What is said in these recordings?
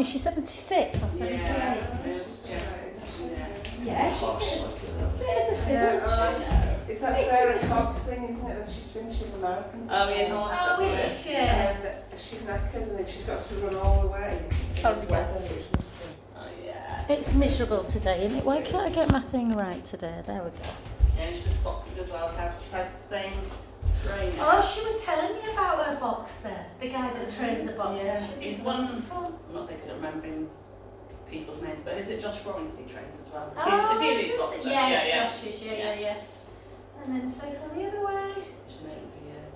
me she's 76 or 78. Yeah, she's fit as a fiddle. It's that Sarah Cox thing, isn't it? That she's finishing the marathon. Oh, yeah, no, Oh, is she? And she's knackered and then she's got to run all the way. Sorry. It's weather, which must be. Oh, yeah. It's miserable today, isn't it? Why can't I get my thing right today? There we go. Yeah, she's just boxing as well. She has the same trainer. Oh, she was telling me about her boxer, the guy that trains a boxer. Yeah. She's He's one. wonderful. I'm not thinking of remembering people's names, but is it Josh Rollins who trains as well? Oh, Is he a boxer? yeah, Josh is, yeah. And then cycle the other way. She's known him for years,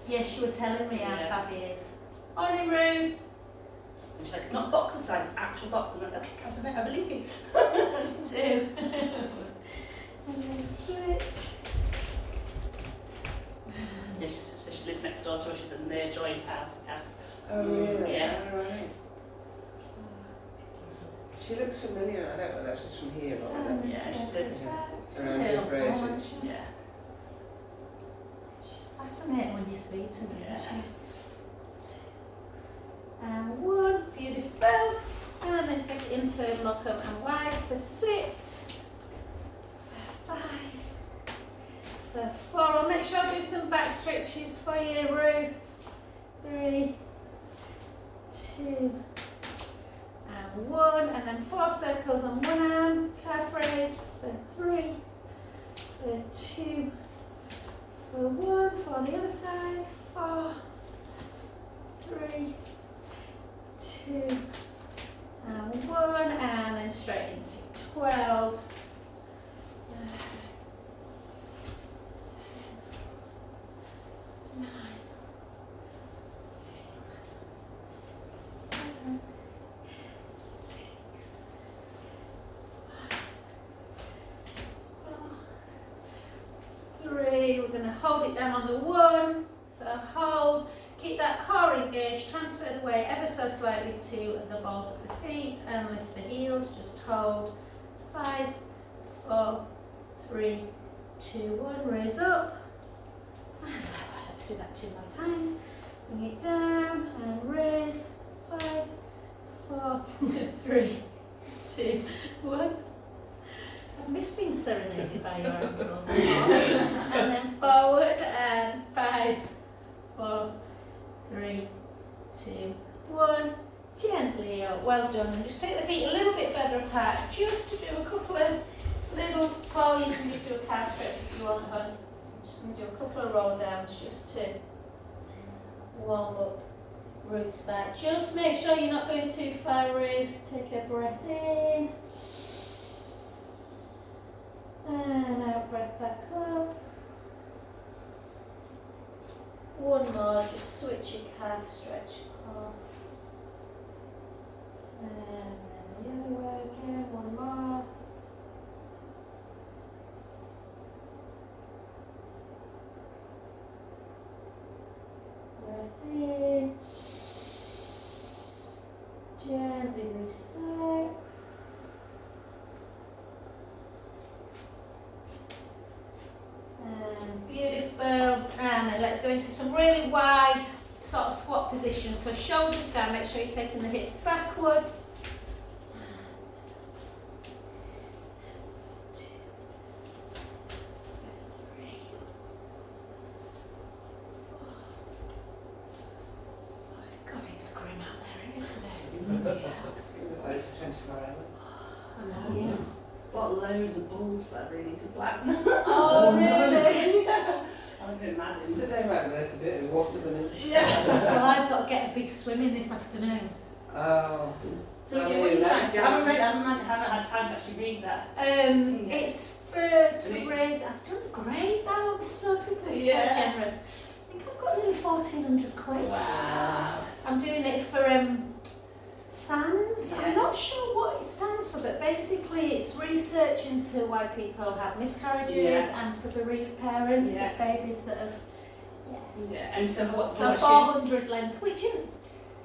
Yeah, she was telling me how Yeah. fab he is. Morning, Ruth. And she's like, it's not boxer size, it's actual boxer. I'm like, okay, Captain, I believe you. 2. And then switch. Yeah, so she lives next door to her. She's in their joint house. Oh, really? Yeah. Oh, right. She looks familiar. I don't know whether she's from here or whether. Yeah, she's lived She's around been here on for time, ages. hasn't she? Yeah. She's fascinating when you speak to her, Yeah. isn't she? And 1, beautiful. And then take it into Morecambe and Wise for 6. For 5. For 4. I'll make sure I do some back stretches for you, Ruth. 3, 2, and 1. And then 4 circles on one arm. Calf raise for 3, for 2, for 1. For the other side. 4, 3, 2, and 1. And then straight into 12. 9, 8, 7, 6, 5, 4, 3. We're going to hold it down on the 1. So hold. Keep that core engaged. Transfer the weight ever so slightly to the balls of the feet and lift the heels. Just hold. 5, 4, 3, 2, 1. Raise up. And lower. Let's do that 2 more times. Bring it down and raise. 5, 4, 3, 2, 1. I've missed being serenaded by your ankles. And then forward and 5, 4, 3, 2, 1. Gently up. Well done. And just take the feet a little bit further apart just to do a couple of little roll. You can just do a calf stretch if you want, hon. I'm just going to do a couple of roll downs just to warm up Ruth's back. Just make sure you're not going too far, Ruth. Take a breath in. And out, breath back up. 1 more, just switch your calf, stretch off. And then the other way again, 1 more. Breath in. Gently reset. And beautiful. And then let's go into some really wide sort of squat positions. So shoulders down, make sure you're taking the hips backwards. 2, 3, 4, 5. God, it's grim out there, isn't it? Today? It's for 24 hours. I know, yeah. Got loads of bulbs that I really need to blacken. Oh, really? I'm a bit mad in It's a day right there to do it, water them in. Yeah. Well, I've got to get a big swim in this afternoon. Oh. So what are you trying to I haven't had time to actually read that. It's for to raise. I've done great now. I'm so people are so generous. I think I've got nearly 1,400 quid. Wow. I'm doing it for SANS. I'm not sure what it stands for, but basically it's research into why people have miscarriages and for bereaved parents of babies that have. Yeah. And so what's so 400 length, which in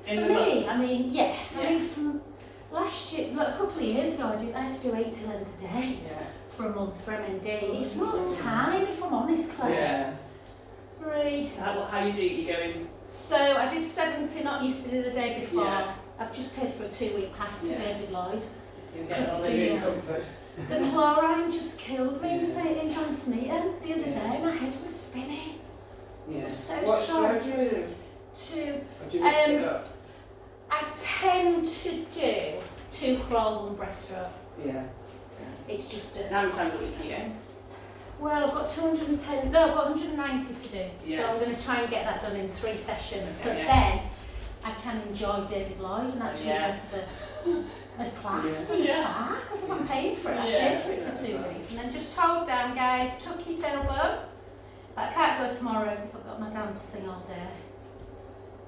for me, month? I mean, I mean from last year, like a couple of years ago, I had to do 80 length a day for a month for MND. It's not time, if I'm honest, Claire. Yeah. 3. So how you do it? You go in. So I did 70, not yesterday, the day before. I've just paid for a 2-week pass to Yeah. David Lloyd. You get Because all the- the Comfort. The chlorine just killed me in Yeah. in John Smeaton the other Yeah. day. My head was spinning. Yeah. was so What strong. stroke do you do? Or do you mix it up? I tend to do 2 crawl, 1 breaststroke. Yeah. It's just How many times a week are you doing? well, I've got 210, no, I've got 190 to do. Yeah. So I'm going to try and get that done in 3 sessions. So Okay, yeah. then I can enjoy David Lloyd and actually Yeah. go to the class Yeah. and Yeah. start, because I'm not paying for it. I Yeah. paid for it for 2 weeks. And then just hold down, guys, tuck your tailbone. But I can't go tomorrow because I've got my dance thing all day.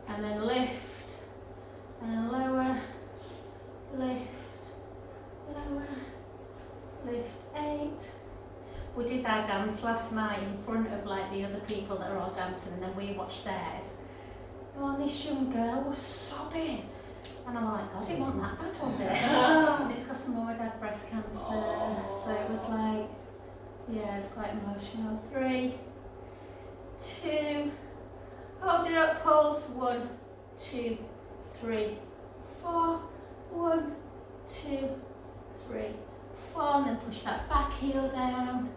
And then lift and lower, lift, lower, lift 8. We did our dance last night in front of like the other people that are all dancing, and then we watched theirs. Oh, and this young girl was sobbing. And I'm like, God, it wasn't that bad, was it? And it's because my mum had breast cancer. So it was like, yeah, it's quite emotional. 3, 2, hold it up, pulse. 1, 2, 3, 4. 1, 2, 3, 4. And then push that back heel down.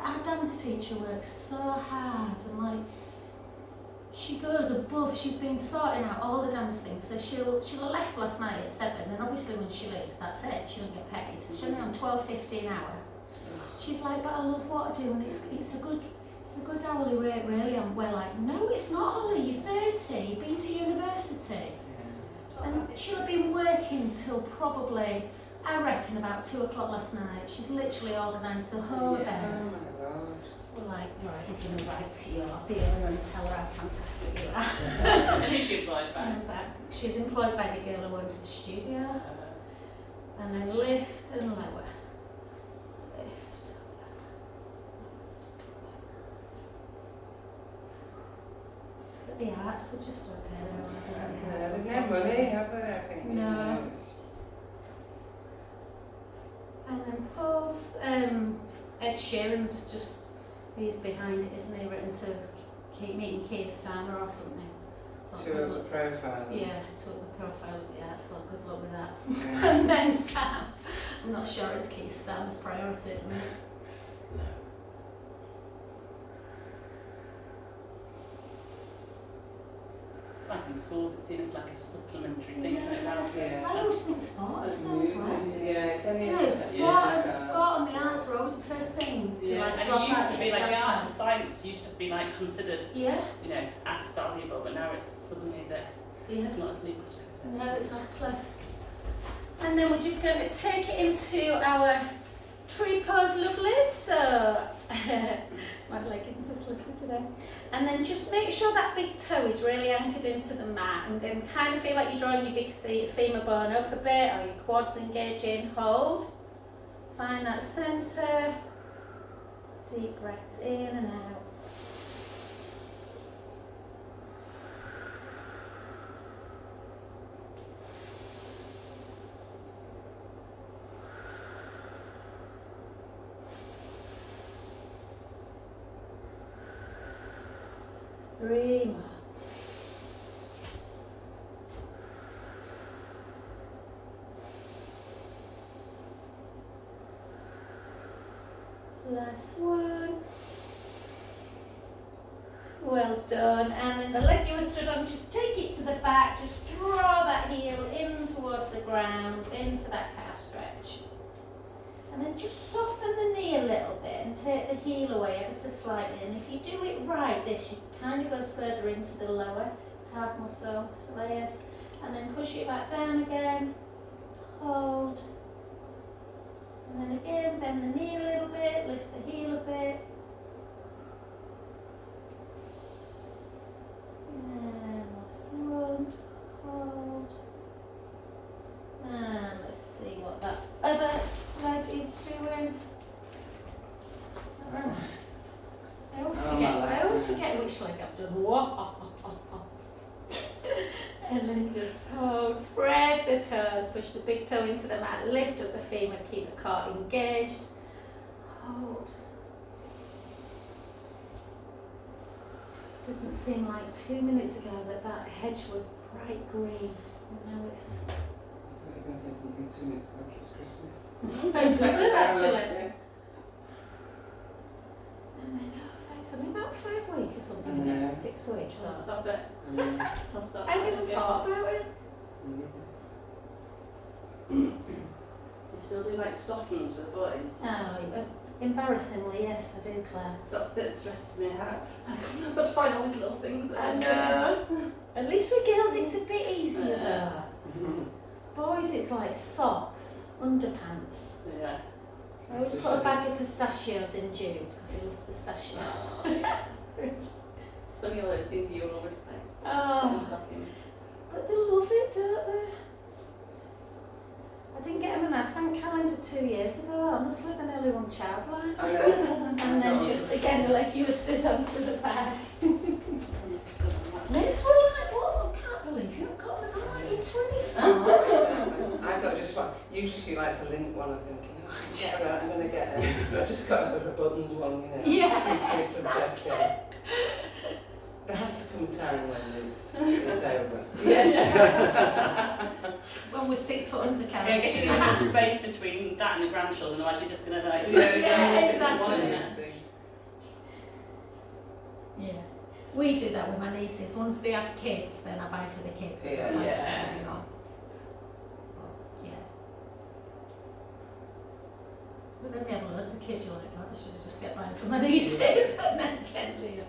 Our dance teacher works so hard, and like, she goes above. She's been sorting out all the dance things. So she'll have left last night at 7, and obviously when she leaves, that's it. She don't get paid. She's only on 12.50 an hour. She's like, but I love what I do, and it's a good hourly rate, really. And we're like, no, it's not, Holly. You're 30. You've been to university, and she'll have been working till probably, I reckon, about 2 o'clock last night. She's literally organised the whole Oh event. my God. We're like, right, we're going to write to your dealer and tell her how fantastic you are. Who's she employed by? She's employed by the girl who owns the studio. And then lift and lower. Lift. But the arts are just up here. They've no money, have they? I think. No. Yes. And then pulse. Ed Sheeran's just, he's behind it, isn't he? Written to keep meeting Keir Starmer or something. To the profile. Yeah, took the profile of the arts, so good luck with that. Yeah. And then Sam, I'm not sure it's Keir Starmer's priority at the minute. Like in schools, it's seen as like a supplementary thing, isn't it? Now? Yeah. I always think sport is though as well. Music, yeah, it's only Yeah, sport and the arts are always the first things to like And drop it used out to at be like the exam arts time. and science used to be like considered, Yeah, you know, as valuable, but now it's suddenly that yeah. it's not as lucrative. Is it? No, exactly. And then we're just going to take it into our tree pose, lovelies. So my leggings are slippery today. And then just make sure that big toe is really anchored into the mat, and then kind of feel like you're drawing your big femur bone up a bit, or your quads engaging. Hold. Find that centre. Deep breaths in and out. Three more. Last one. Well done. And then the leg you were stood on, just take it to the back, just draw that heel in towards the ground, into that calf stretch. And then just soften the knee a little bit and take the heel away ever so slightly. And if you do it right, this kind of goes further into the lower calf muscle, soleus. And then push it back down again. Hold. And then again, bend the knee a little bit, lift the heel a bit. And last one. Hold. And let's see what that other leg is doing. I always forget which leg I've done. Whoa. And then just hold, spread the toes, push the big toe into the mat, lift up the femur, keep the core engaged. Hold. Doesn't seem like 2 minutes ago that hedge was bright green. You know, it's... I thought you were going to say something 2 minutes ago, like it was Christmas. It doesn't actually. Yeah. And then it's only about 5 weeks or something, Yeah. 6 weeks. So So. stop it. Mm. I'll stop. I haven't even thought about it. You still do like stockings for the boys? Oh, embarrassingly, yes, I do, Claire. So that's a bit stressed me out. I've got to find all these little things. I know. At least with girls it's a bit easier though. Mhm. Boys it's like socks, underpants. Yeah. I always put a bag of pistachios in Jude's because he loves pistachios. It's funny all those things you always play. Oh, Stockings. but they love it, don't they? I didn't get them an advent calendar 2 years ago, honestly, they nearly won childline. I know. And then just again, like you were stood onto the bag. Yeah. Liz were like, what? I can't believe you haven't got them. I'm like, you're 25. I got just one. Usually she likes a lint one, I think. You know, I'm going to get I just got her a buttons one, you know. Yeah, Too big for the chest, yeah. There has to come a time when it's over. Yeah. When we're 6 foot under Yeah, I carriage. guess you need to have space between that and the grandchildren, otherwise you're just going to like... Yeah, fit into exactly. one, isn't it? Yeah. We do that with my nieces. Once they have kids, then I buy for the kids. Yeah. I buy for Yeah. them, you know. Yeah. But then they have loads of kids, you're like, God, I should have just get mine for my nieces. And then gently.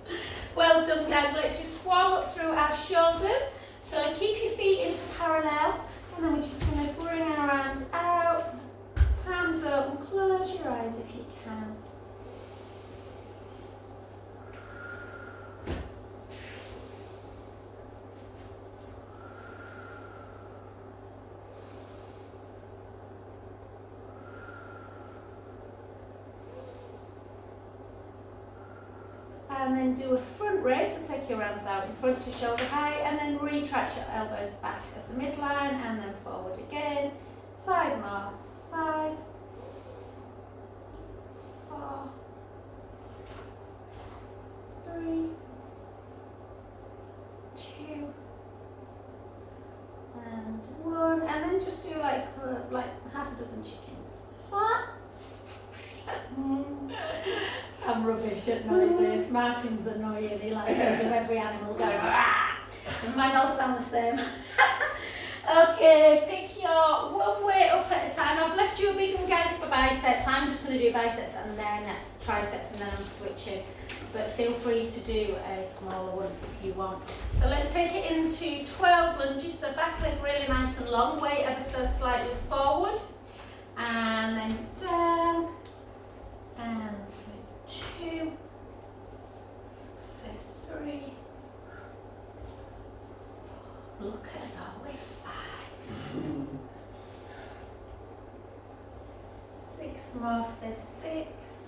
Well done, guys. Let's just warm up through our shoulders. So keep your feet into parallel. And then we're just going to bring our arms out. Palms open. Close your eyes if you can. And then do a front raise, so take your arms out in front to shoulder height, and then retract your elbows back at the midline, and then forward again. 5 more. 5, 4, 3, 2, and 1, and then just do like half a dozen chickens. What? I'm rubbish at noises. Martin's annoying. He like heard of every animal going "Rah!" And mine all sound the same. Okay, pick your one weight up at a time. I've left you a big one, guys, for biceps. I'm just going to do biceps and then triceps, and then I'm switching. But feel free to do a smaller one if you want. So let's take it into 12 lunges. So back leg really nice and long. Weight ever so slightly forward, and then down. And for 2, for 3, look at us all, we're 5. 6 more for 6,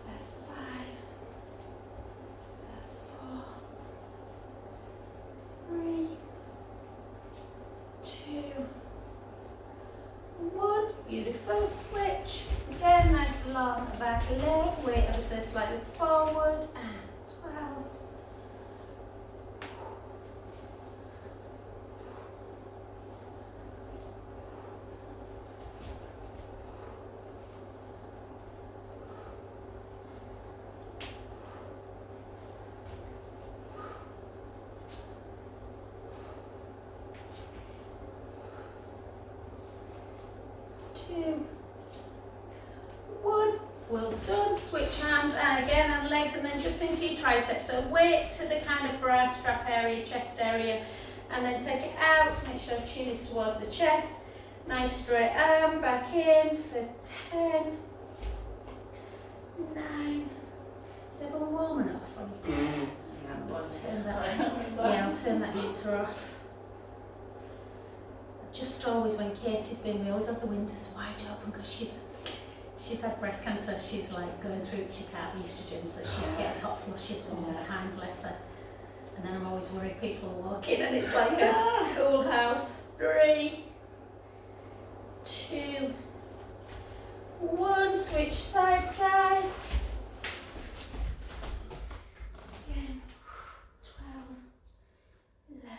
for 5, for 4, 3, 2, 1. Beautiful. Switch. Again, nice long back leg. Weight ever so slightly forward. And 12. Two, 1. Well done. Switch hands and again and legs, and then just into your triceps. So weight to the kind of bra strap area, chest area, and then take it out. Make sure chin is towards the chest. Nice straight arm back in for 10, 9. Is everyone warm enough? I'll turn that heater off. Just always when Katie's been, we always have the windows wide open because she's had breast cancer. She's like going through it. She can't have estrogen, so she gets hot flushes all the time, bless her. And then I'm always worried people walk in and it's like a cool house. 3, 2, 1. Switch sides, guys. Again. 12, 11,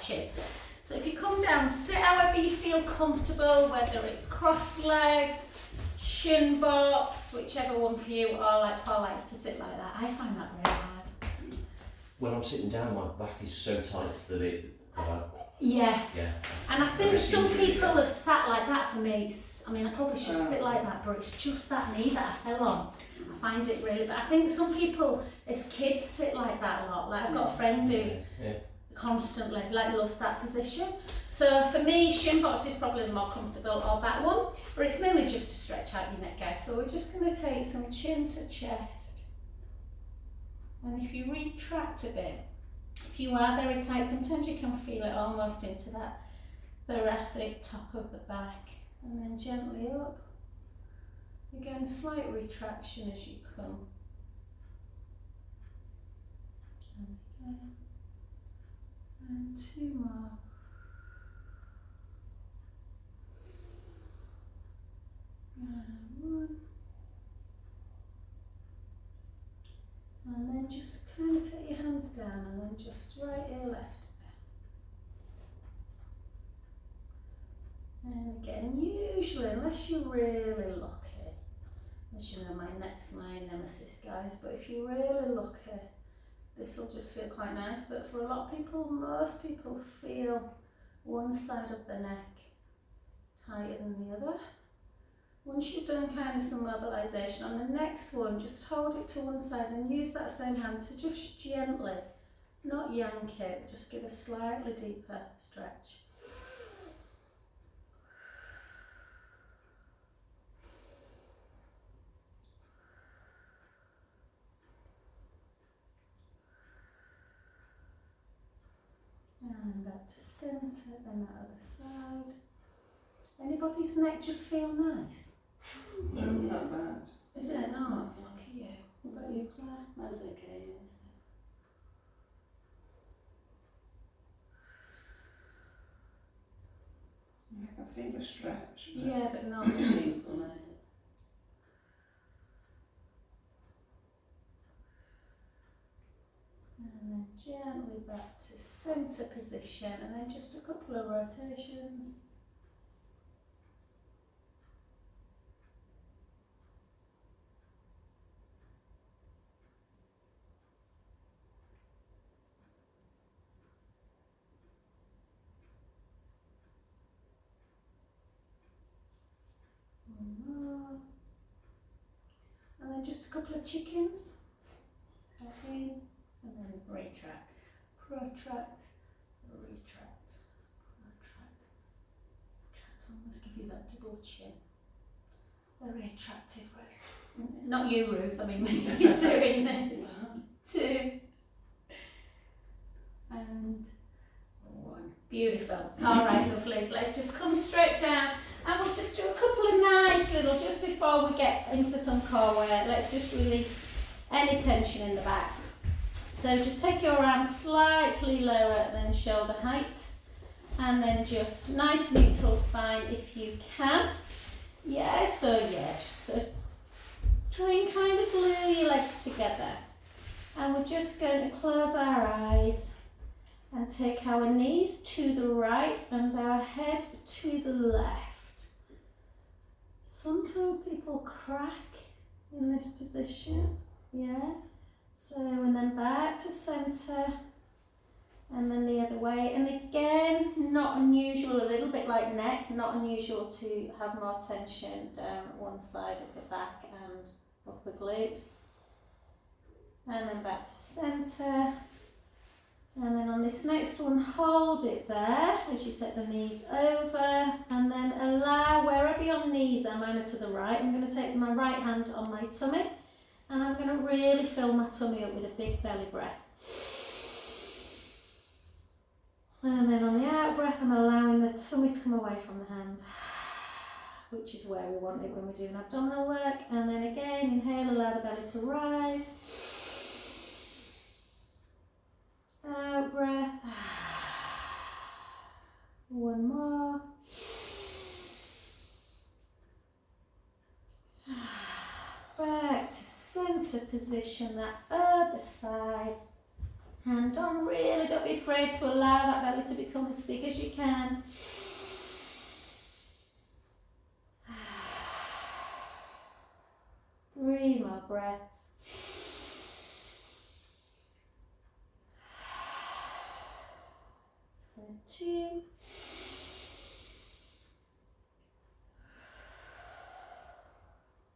stretches. So if you come down, sit however you feel comfortable, whether it's cross-legged, shin box, whichever one for you, or like Paul likes to sit like that. I find that really hard. When I'm sitting down, my back is so tight that Yeah. yeah. And I think risk some injury, people yeah. have sat like that for me. I mean, I probably should sit like that, but it's just that knee that I fell on. I find it really, but I think some people as kids sit like that a lot. Like I've got a friend who constantly loves that position. So for me, shin box is probably the more comfortable of that one, but it's mainly just to stretch out your neck, guys. So we're just going to take some chin to chest, and if you retract a bit, if you are very tight, sometimes you can feel it almost into that thoracic top of the back, and then gently up. Again, slight retraction as you come. And again. And two more. And one. And then just kind of take your hands down and then just right ear left. And again, usually, unless you're really lucky, as you know, my neck's my nemesis, guys, but if you're really lucky, this will just feel quite nice. But for a lot of people, most people feel one side of the neck tighter than the other. Once you've done kind of some mobilisation on the next one, just hold it to one side and use that same hand to just gently, not yank it, just give a slightly deeper stretch. And back to centre, then that other side. Anybody's neck just feel nice? No, not bad. Is it not? Look at you. What about you, Claire? Mine's okay, isn't I can feel a stretch. Yeah, but not it? Painful, no. And then gently back to centre position, and then just a couple of rotations. One more. And then just a couple of chickens. Okay. And then retract, protract, retract, protract, retract. Almost give you that double chin. Very attractive, Ruth. Not you, Ruth, I mean me doing this. Two. And one. Beautiful. Alright, lovelies. Let's just come straight down and we'll just do a couple of nice little, just before we get into some core wear, let's just release any tension in the back. So just take your arms slightly lower than shoulder height, and then just nice neutral spine if you can. Yeah, so just try and kind of glue your legs together. And we're just going to close our eyes and take our knees to the right and our head to the left. Sometimes people crack in this position, yeah. So, and then back to centre, and then the other way. And again, not unusual, a little bit like neck, not unusual to have more tension down one side of the back and upper glutes. And then back to centre. And then on this next one, hold it there as you take the knees over, and then allow wherever your knees are, mine are to the right. I'm going to take my right hand on my tummy. And I'm going to really fill my tummy up with a big belly breath. And then on the out breath, I'm allowing the tummy to come away from the hand, which is where we want it when we're doing abdominal work. And then again, inhale, allow the belly to rise. Out breath. One more. Back to centre position, that other side. And don't be afraid to allow that belly to become as big as you can. 3 more breaths. And 2.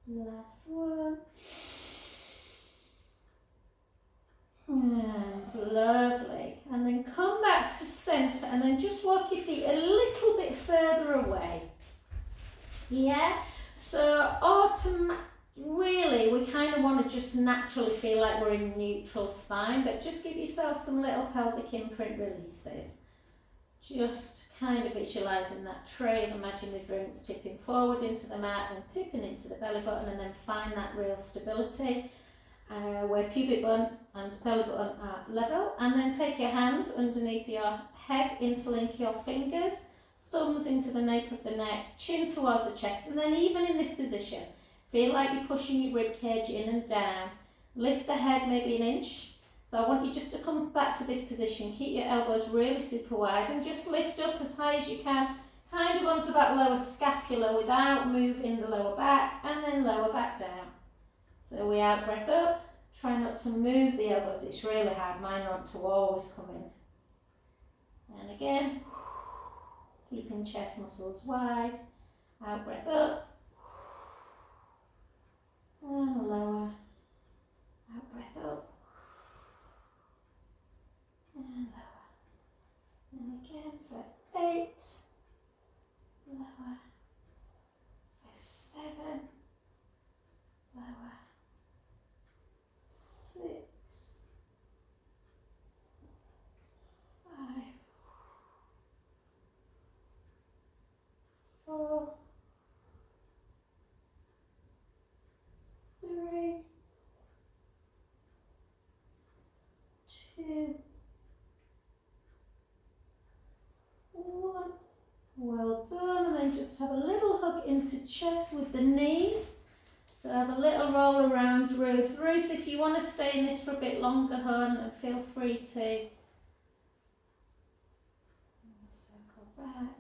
Last one. And lovely. And then come back to centre and then just walk your feet a little bit further away. Yeah? So really we kind of want to just naturally feel like we're in neutral spine, but just give yourself some little pelvic imprint releases. Just kind of visualising that tray of imaginary drinks tipping forward into the mat and tipping into the belly button, and then find that real stability where pubic bone and belly button are level, and then take your hands underneath your head, interlink your fingers, thumbs into the nape of the neck, chin towards the chest, and then even in this position, feel like you're pushing your rib cage in and down. Lift the head maybe an inch. So I want you just to come back to this position, keep your elbows really super wide and just lift up as high as you can, kind of onto that lower scapula without moving the lower back, and then lower back down. So we out breath up, try not to move the elbows, it's really hard, mine want to always come in. And again, keeping chest muscles wide, out breath up, and lower, out breath up. And lower. And again for 8. Lower. For 7. Lower. 6. 5. 4. 3. 2. 1. Well done, and then just have a little hug into chest with the knees. So have a little roll around Ruth. Ruth, if you want to stay in this for a bit longer, hon, feel free to. Circle back.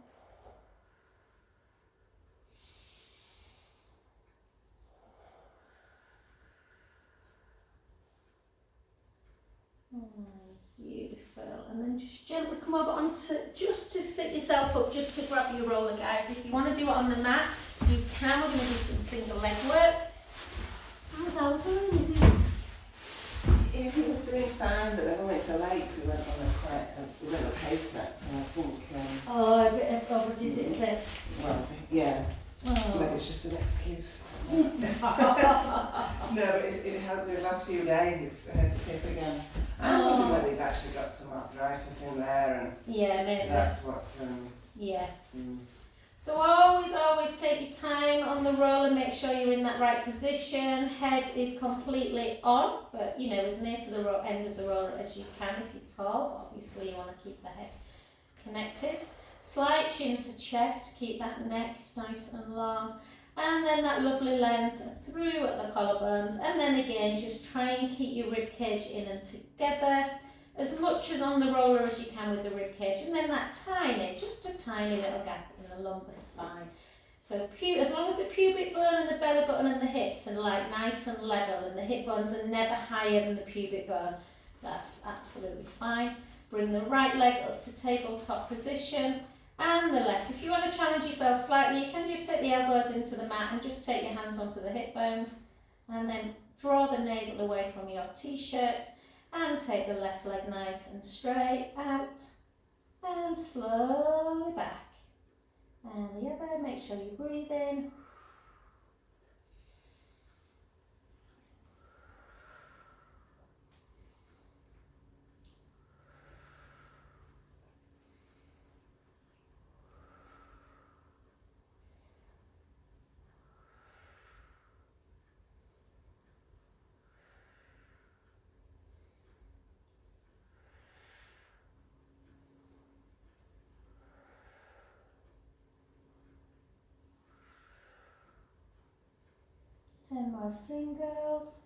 Beautiful. And then just gently come over onto, just to sit yourself up, just to grab your roller, guys. If you want to do it on the mat, you can. We're going to do some single leg work. How's Al doing? Is he? He was doing fine, but then when it's so late, we went on a little haystack, so I think... Oh, a bit of overdid it a bit. Well, yeah. Oh. Maybe it's just an excuse. No, but it has, the last few days it's hurt his hip again. I'm wondering whether he's actually got some arthritis in there, and Yeah, maybe. that's what's... Yeah. So always take your time on the roller, make sure you're in that right position. Head is completely on, but you know, as near to the end of the roller as you can if you're tall. Obviously you want to keep the head connected. Slight chin to chest, keep that neck nice and long. And then that lovely length through at the collarbones. And then again, just try and keep your rib cage in and together. As much as on the roller as you can with the rib cage, and then that tiny, just a tiny little gap in the lumbar spine. So as long as the pubic bone and the belly button and the hips are like nice and level, and the hip bones are never higher than the pubic bone, that's absolutely fine. Bring the right leg up to tabletop position, and the left. If you want to challenge yourself slightly, you can just take the elbows into the mat and just take your hands onto the hip bones, and then draw the navel away from your t-shirt. And take the left leg nice and straight out and slowly back. And the other, make sure you breathe in. Ten more singles.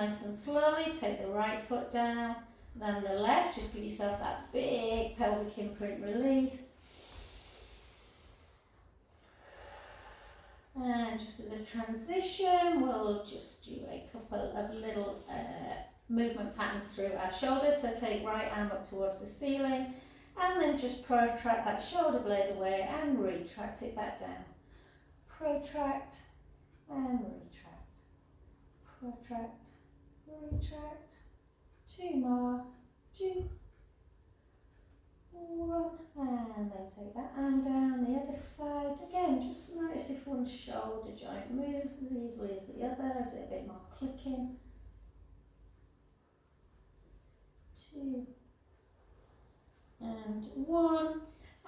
nice and slowly. Take the right foot down, then the left. Just give yourself that big pelvic imprint release. And just as a transition, we'll just do a couple of little movement patterns through our shoulders. So take right arm up towards the ceiling, and then just protract that shoulder blade away and retract it back down. Protract and retract. Protract, retract. 2 more. 2, 1, and then take that arm down the other side. Again, just notice if one shoulder joint moves as easily as the other. Is it a bit more clicking? 2 and 1.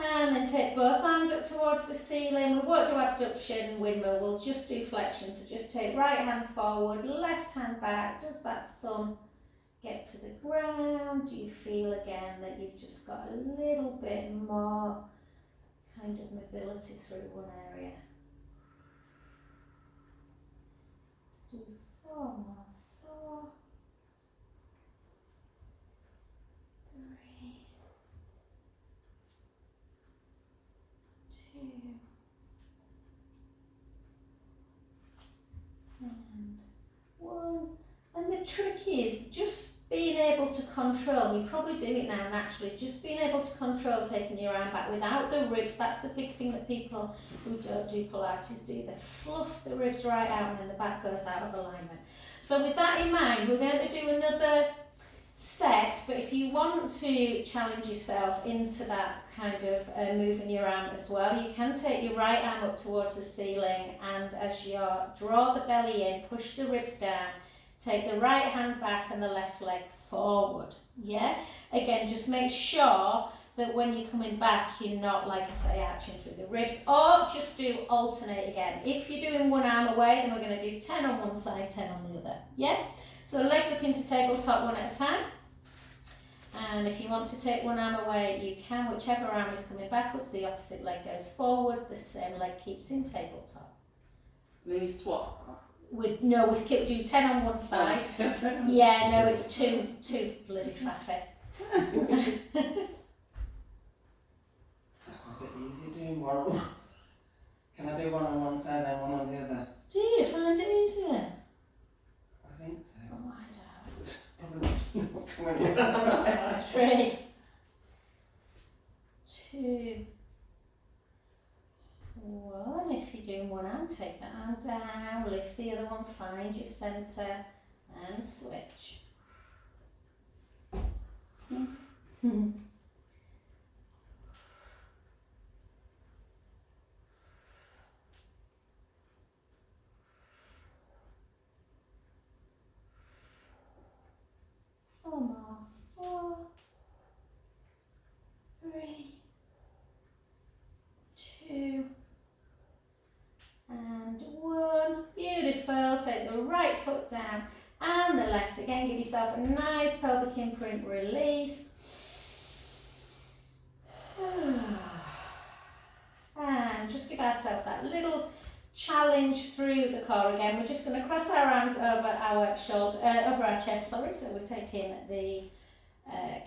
And then take both arms up towards the ceiling. We won't do abduction, windmill, we'll just do flexion. So just take right hand forward, left hand back. Does that thumb get to the ground? Do you feel again that you've just got a little bit more kind of mobility through one area? Let's do 4 more. 4, 3, 2, and 1. And the trick is just being able to control, you probably do it now naturally, just being able to control taking your arm back without the ribs. That's the big thing that people who don't do Pilates do. They fluff the ribs right out and then the back goes out of alignment. So with that in mind, we're going to do another set, but if you want to challenge yourself into that kind of moving your arm as well, you can take your right arm up towards the ceiling, and as you draw the belly in, push the ribs down, take the right hand back and the left leg forward. Yeah? Again, just make sure that when you're coming back, you're not, like I say, arching through the ribs, or just do alternate again. If you're doing one arm away, then we're going to do 10 on one side, 10 on the other. Yeah? So legs up into tabletop one at a time. And if you want to take one arm away, you can. Whichever arm is coming backwards, the opposite leg goes forward, the same leg keeps in tabletop. Then you swap. We do 10 on one side. Yeah, no, it's too bloody faffy. I find it easy doing one on one. Can I do one on one side and one on the other? Do you find it easier? I think so. Oh, I don't. It's probably not coming in. 3, 2, 1. If you're doing one arm, take that arm down, lift the other one, find your centre and switch. Four more. 4, 3, 2, and 1. Beautiful. Take the right foot down and the left. Again, give yourself a nice pelvic imprint release. And just give ourselves that little challenge through the core again. We're just going to cross our arms over our shoulder, over our chest, sorry. So we're taking the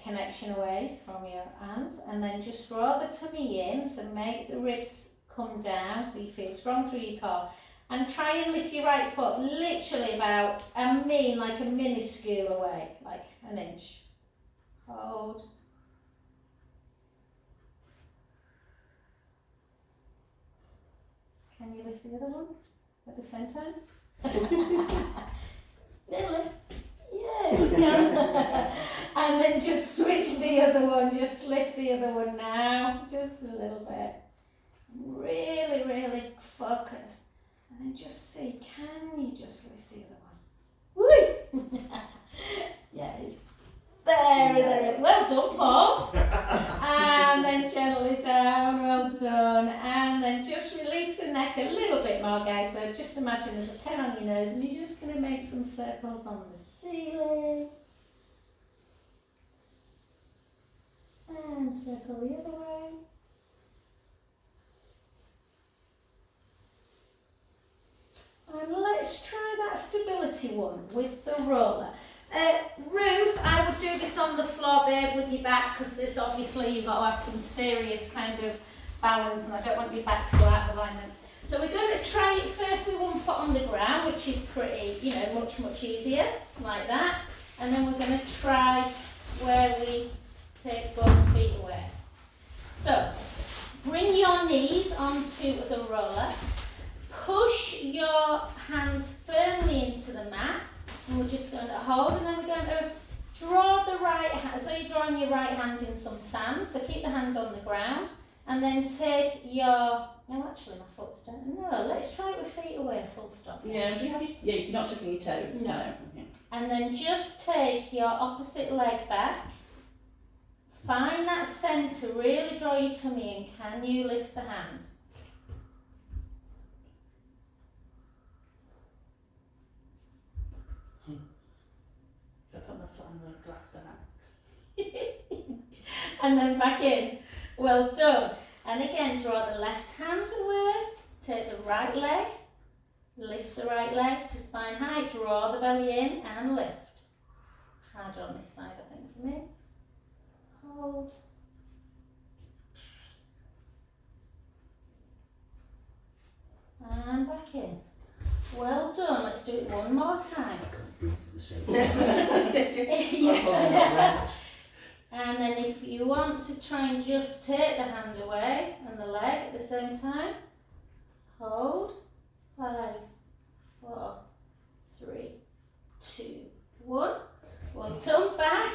connection away from your arms, and then just draw the tummy in, so make the ribs come down so you feel strong through your core, and try and lift your right foot literally about like a minuscule away, like an inch. Hold. Can you lift the other one at the same time? Nearly. Yeah, you can. And then just switch the other one, just lift the other one now, just a little bit. Really, really focus. And then just see, can you just lift the other one? Woo! Yeah, it's there. Well done, Paul. And then gently down, well done. And then just release the neck a little bit more, guys. So just imagine there's a pen on your nose and you're just going to make some circles on the ceiling. And circle the other way. And let's try that stability mighty one with the roller. Ruth, I would do this on the floor, babe, with your back, because this obviously you've got to have some serious kind of balance, and I don't want your back to go out of alignment. So we're going to try it first with one foot on the ground, which is pretty, you know, much easier, like that. And then we're going to try where we take both feet away. So, bring your knees onto the roller. Push your hands firmly into the mat. And we're just going to hold, and then we're going to draw the right hand. So you're drawing your right hand in some sand. So keep the hand on the ground. And then take your... No, actually, my foot's down. No, let's try it with feet away, full stop. Yeah, do you have your... Yeah, so you're not tucking your toes. No. Okay. And then just take your opposite leg back. Find that centre, really draw your tummy in. Can you lift the hand? Should I put my foot on the glass banana? And then back in. Well done. And again, draw the left hand away. Take the right leg. Lift the right leg to spine height. Draw the belly in and lift. Hard on this side, I think, for me. Hold. And back in. Well done. Let's do it one more time. I can't breathe at the same time. Yeah. And then if you want to try and just take the hand away and the leg at the same time, hold. 5, 4, 3, 2, 1. Well done, back.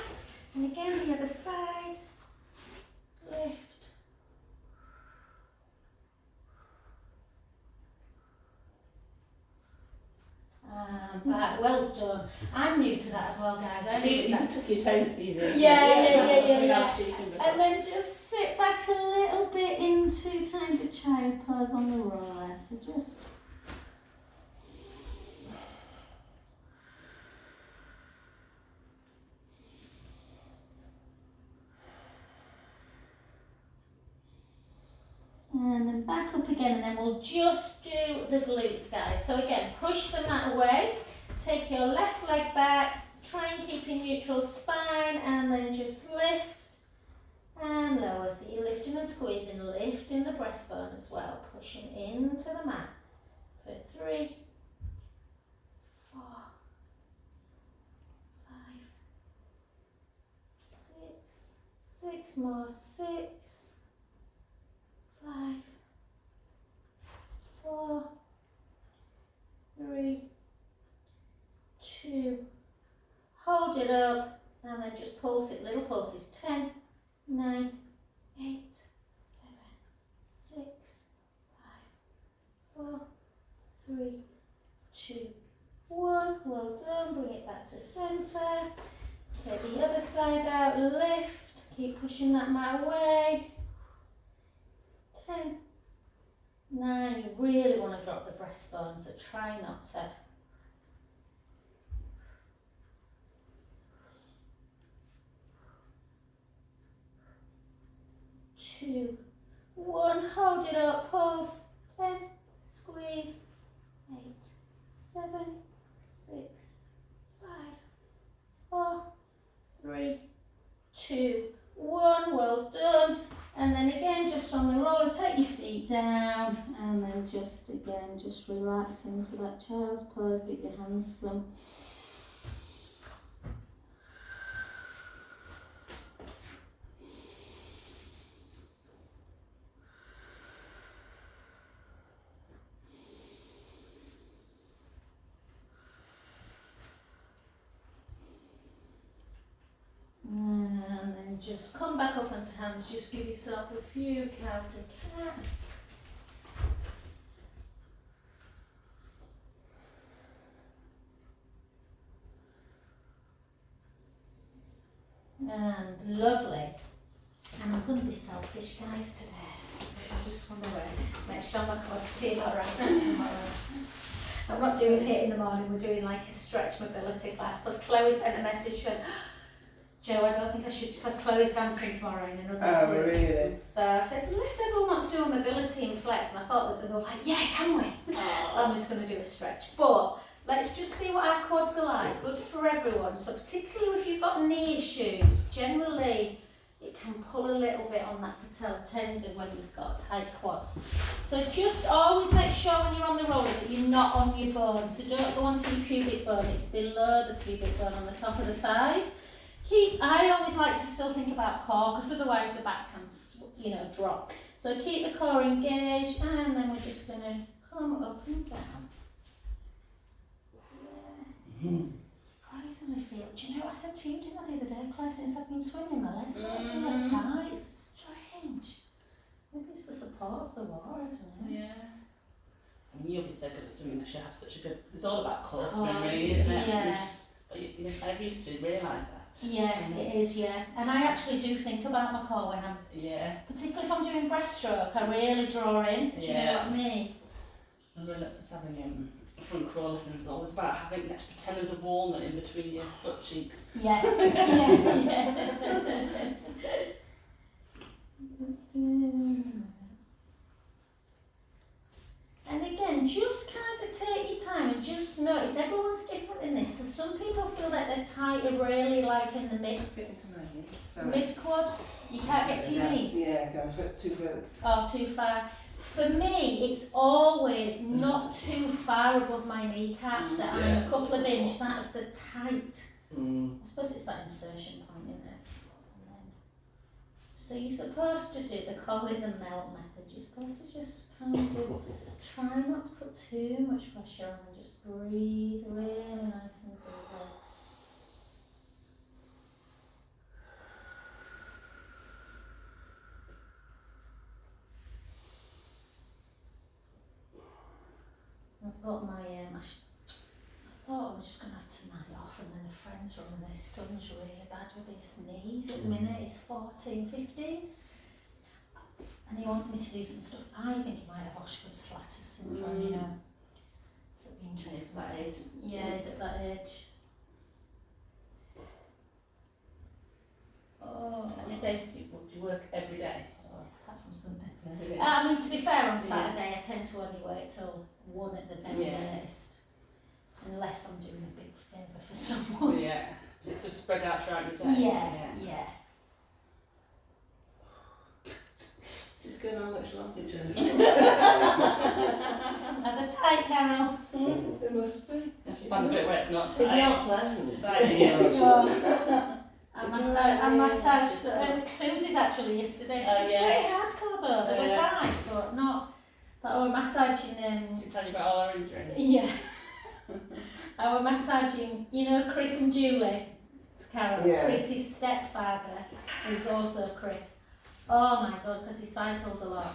And again the other side. Lift. Back. Well done. I'm new to that as well, guys. I did You that. took your toes easy. Yeah. And then just sit back a little bit into kind of child pose on the roller. So just... And then back up again, and then we'll just do the glutes, guys. So again, push the mat away, take your left leg back, try and keep a neutral spine, and then just lift and lower. So you're lifting and squeezing, lifting the breastbone as well, pushing into the mat for 3, 4, 5, 6, 6 more, 6, 5, 4, 3, 2, hold it up, and then just pulse it, little pulses, 10, 9, 8, 7, 6, 5, 4, 3, 2, 1, well done, bring it back to centre, take the other side out, lift, keep pushing that mat away, 10, 9, you really want to drop the breastbone, so try not to. 2, 1, hold it up, pulse, 10, squeeze, 8, 7, 6, 5, 4, 3, 2, 1, well done. And then again, just on the roller, take your feet down, and then just again, just relax into that child's pose, give your hands some. And then just come back up onto hands, just give yourself a few counter cats. And lovely. And I'm going to be selfish, guys, today. Because I just want to make sure my quads feel alright tomorrow. I'm not doing it in the morning, we're doing like a stretch mobility class. Plus Chloe sent a message, she went, Joe, I don't think I should, because Chloe's dancing tomorrow in another Oh, really? So I said, unless everyone wants to do a mobility and flex, and I thought that they were like, yeah, can we? So I'm just going to do a stretch. But let's just see what our quads are like. Good for everyone. So particularly if you've got knee issues, generally it can pull a little bit on that patella tendon when you've got tight quads. So just always make sure when you're on the roller that you're not on your bone. So don't go onto your pubic bone, it's below the pubic bone on the top of the thighs. I always like to still think about core because otherwise the back can, drop. So keep the core engaged and then we're just going to come up and down. Yeah. Surprisingly feel. Do you know what I said to you the other day, Claire, since I've been swimming, my legs don't feel as tight. It's strange. Maybe it's the support of the water, I don't know. Yeah. I mean, you'll be so good at swimming because you have such a good. It's all about core swimming, really, isn't it? Yeah. You never used to realise that. Yeah, it is, yeah. And I actually do think about my core when I'm, particularly if I'm doing breaststroke, I really draw in. Do you know what I mean? I really like just having front crawl lessons. It's always about having to pretend there's a walnut in between your butt cheeks. Yeah, And again, just kind of take your time and just notice everyone's different in this. So some people feel that they're tight of really like in the mid quad. You can't get to your knees. Yeah, go too far. Oh, too far. For me, it's always not too far above my kneecap that I'm a couple of inches. That's the tight. I suppose it's that insertion point, isn't it? So you're supposed to do, they call it the melt method. You're supposed to just kind of try not to put too much pressure on and just breathe really nice and deeply. I've got my, I thought I was just going to have tonight off and then a friend's room and his son's really bad with his knees at the minute. He's 14, 15 and he wants me to do some stuff. I think he might have Osgood-Schlatter syndrome, you know. So it'd be interesting. That age, yeah, he's at that age. Oh. How many days do you work every day? Apart from Sunday. I mean, to be fair, on Saturday I tend to only work till 1 at the very latest. Unless I'm doing a big favour for someone. Yeah. So it's sort of spread out throughout your day. Yeah. Is this going on much longer, Jones? Are they tight, Carol? It must be. Find the bit where it's not It's tight. not pleasant. It's tight, I massaged Susie's actually yesterday. She's pretty hardcore though. They were tight, but not. But I was massaging. She tell you about all our injuries. Yeah. I was massaging, Chris and Julie. It's Carol. Yeah. Chris's stepfather, who's also Chris. Oh my God, because he cycles a lot.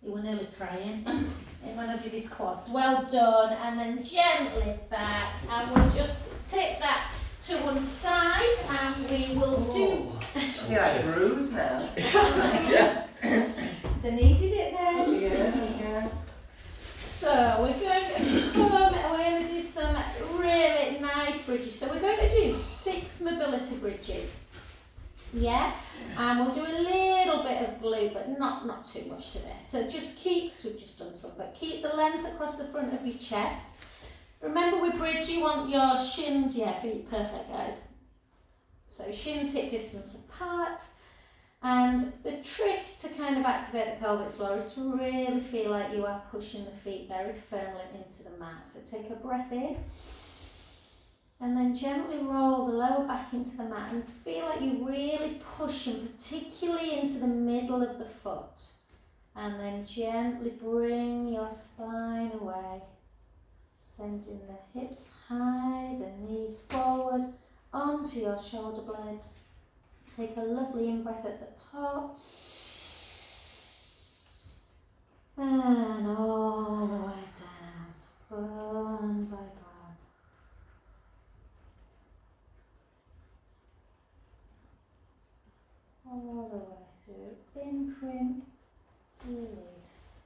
He was nearly crying. And when I did his quads, well done, and then gently back, and we'll just take that to one side, and we will do. You're like bruised now. They needed it then. Yeah. So we're going to come and we're going to do some really nice bridges. So we're going to do 6 mobility bridges. Yeah, and we'll do a little bit of glute, but not too much today. So just keep, because we've just done some, but keep the length across the front of your chest. Remember with bridge you want your shins, feet, perfect guys. So shins hip distance apart. And the trick to kind of activate the pelvic floor is to really feel like you are pushing the feet very firmly into the mat. So take a breath in. And then gently roll the lower back into the mat and feel like you're really pushing, particularly into the middle of the foot. And then gently bring your spine away. Sending the hips high, the knees forward, onto your shoulder blades. Take a lovely in-breath at the top. And all the way down, bone by bone. All the way through, imprint, release.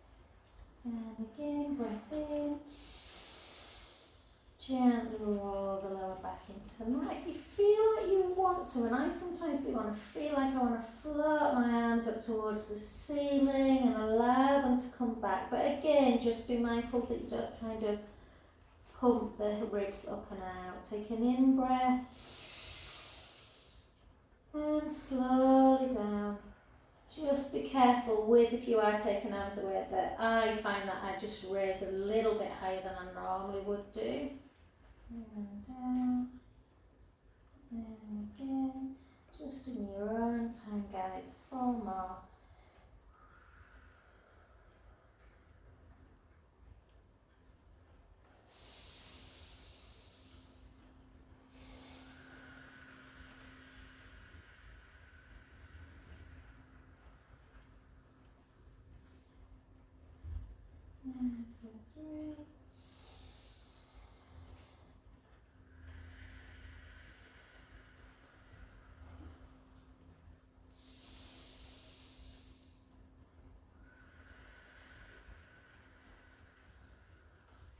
And again, breath in. Gently roll the lower back into the mat. If you feel like you want to, and I sometimes do want to feel like I want to float my arms up towards the ceiling and allow them to come back. But again, just be mindful that you don't kind of pump the ribs up and out. Take an in-breath and slowly down. Just be careful with, if you are taking arms away, that I find that I just raise a little bit higher than I normally would do. And down. And again. Just in your own time, guys. 4 more. And for 3.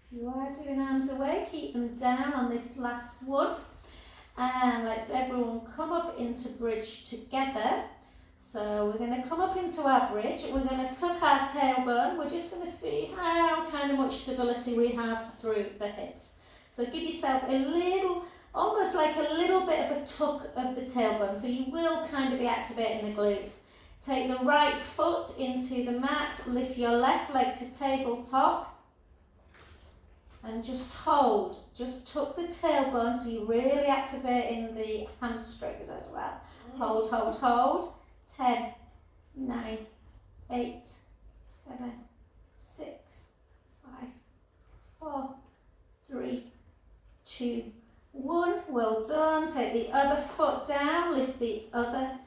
If you are doing arms away, keep them down on this last one. And let's everyone come up into bridge together. So we're going to come up into our bridge. We're going to tuck our tailbone. We're just going to see how kind of much stability we have through the hips. So give yourself a little, almost like a little bit of a tuck of the tailbone. So you will kind of be activating the glutes. Take the right foot into the mat. Lift your left leg to tabletop. And just hold. Just tuck the tailbone so you're really activating the hamstrings as well. Hold, hold, hold. 10, 9, 8, 7, 6, 5, 4, 3, 2, 1. Well done. Take the other foot down, lift the other,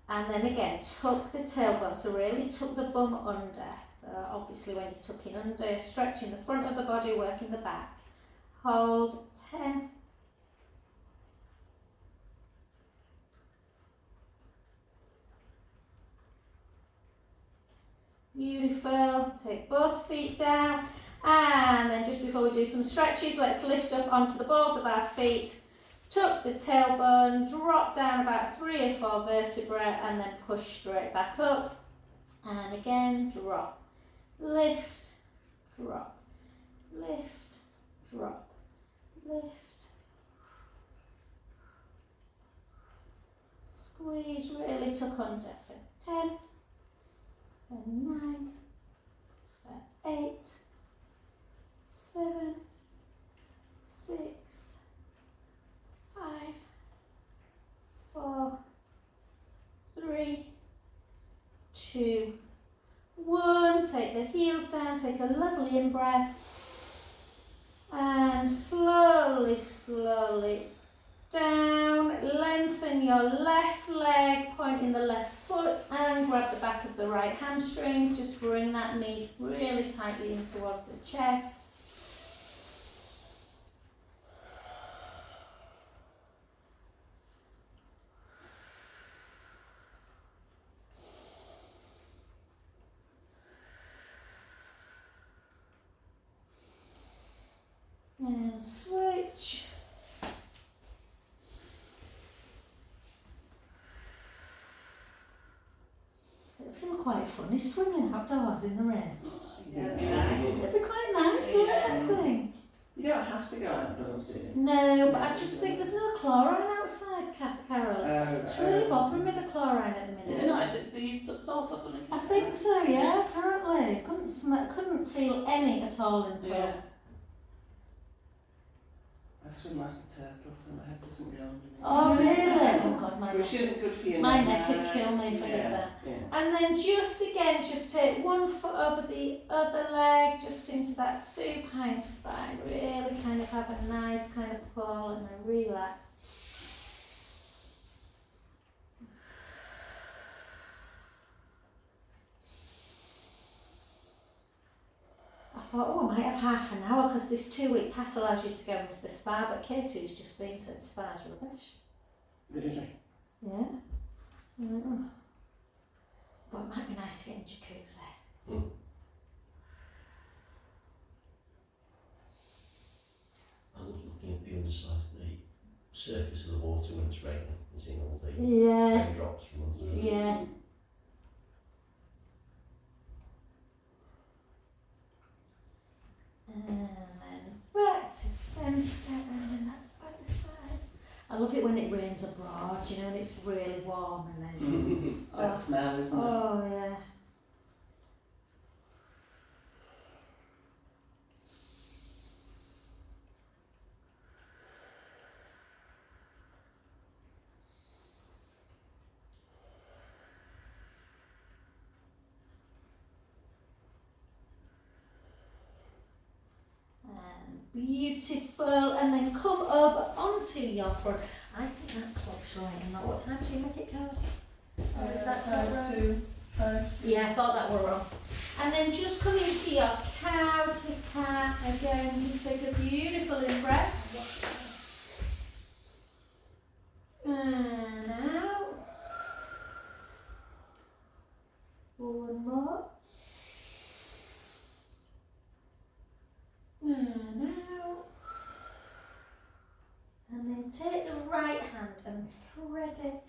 and then again, tuck the tailbone. So really tuck the bum under. So obviously when you're tucking under, stretching the front of the body, working the back. Hold, 10, beautiful. Take both feet down, and then just before we do some stretches, let's lift up onto the balls of our feet, tuck the tailbone, drop down about 3 or 4 vertebrae, and then push straight back up. And again, drop, lift, drop, lift, drop, lift. Squeeze, really tuck under for 10. For 9, for 8, 7, 6, 5, 4, 3, 2, 1. Take the heels down, take a lovely in-breath, and slowly, slowly down. Lengthen your left leg, pointing the left foot, and grab the back of the right hamstrings. Just bring that knee really tightly in towards the chest. And switch. It'll feel quite funny swinging outdoors in the rain. Yeah. It'd be quite nice, I think. You don't have to go outdoors, do you? No, but I just think there's no chlorine outside, Carol. It's really bothering me, the chlorine at the minute. Is it not? Is it they use put salt or something? I think so, yeah, apparently. Couldn't feel any at all in the pool. Yeah. I swim like a turtle, so my head doesn't go under me. Oh, really? Oh, God, Which isn't good for your my neck. neck would kill me if I did Yeah, that. yeah. And then just take one foot over the other leg, just into that supine spine. Really kind of have a nice kind of pull and then relax. I thought, oh, I might have half an hour because this 2-week pass allows you to go into the spa, but K2's just been to the spa's rubbish. Really? Yeah. Mm. But it might be nice to get in jacuzzi. Mm. I love looking at the underside of the surface of the water when it's raining and seeing all the raindrops from under it. Yeah. And then back I love it when it rains abroad, you know, and it's really warm and then... It's that smell, isn't it? Oh, yeah. Beautiful, and then come over onto your front. I think that clock's right. And what time do you make it go? Or is that clock right? 2, 5. Yeah, I thought that were wrong. And then just come into your cow to cat again. Just take a beautiful in breath. And out. One more. And out. And then take the right hand and thread it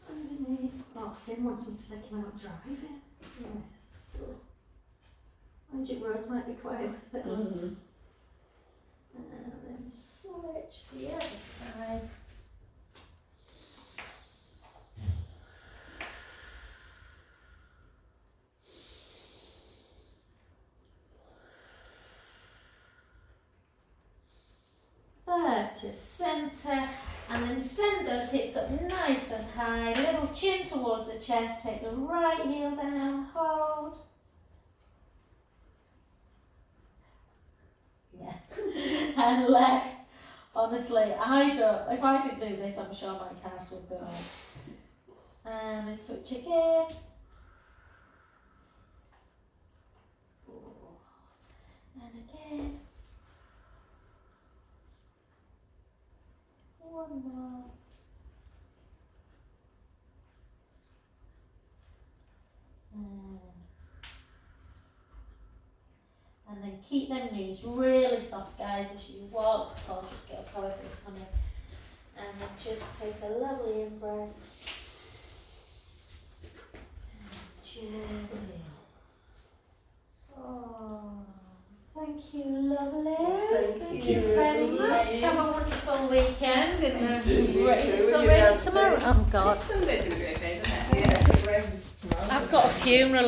underneath. Oh, I didn't want someone to take him out driving. Yes. Magic roads might be quite worth it. And then switch the other side. To centre, and then send those hips up nice and high, little chin towards the chest, take the right heel down, hold. Yeah. And left. Honestly, if I didn't do this, I'm sure my calves would burn. And then switch again. And again. One more. And then keep them knees really soft, guys, as you walk. I'll just get up over the honey. And then just take a lovely in breath. And gently. Oh. Thank you, lovely. Thank you very much. Have a wonderful weekend. And it's already tomorrow. Oh God. Sunday's going to be okay, isn't it? Yeah, it rains tomorrow. I've got a funeral